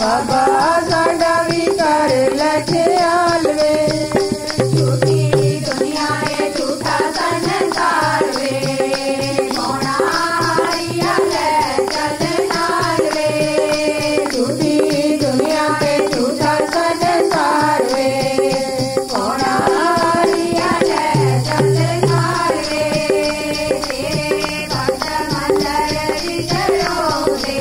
बाबा साडा भी कर लख्याल वे झूठी दुनिया है झूठा संसार वे मोना हरिया ले चल नाल वे झूठी दुनिया है झूठा संसार वे मोना हरिया ले चल नाल वे तेरे भक्त मंदिर विचरो दे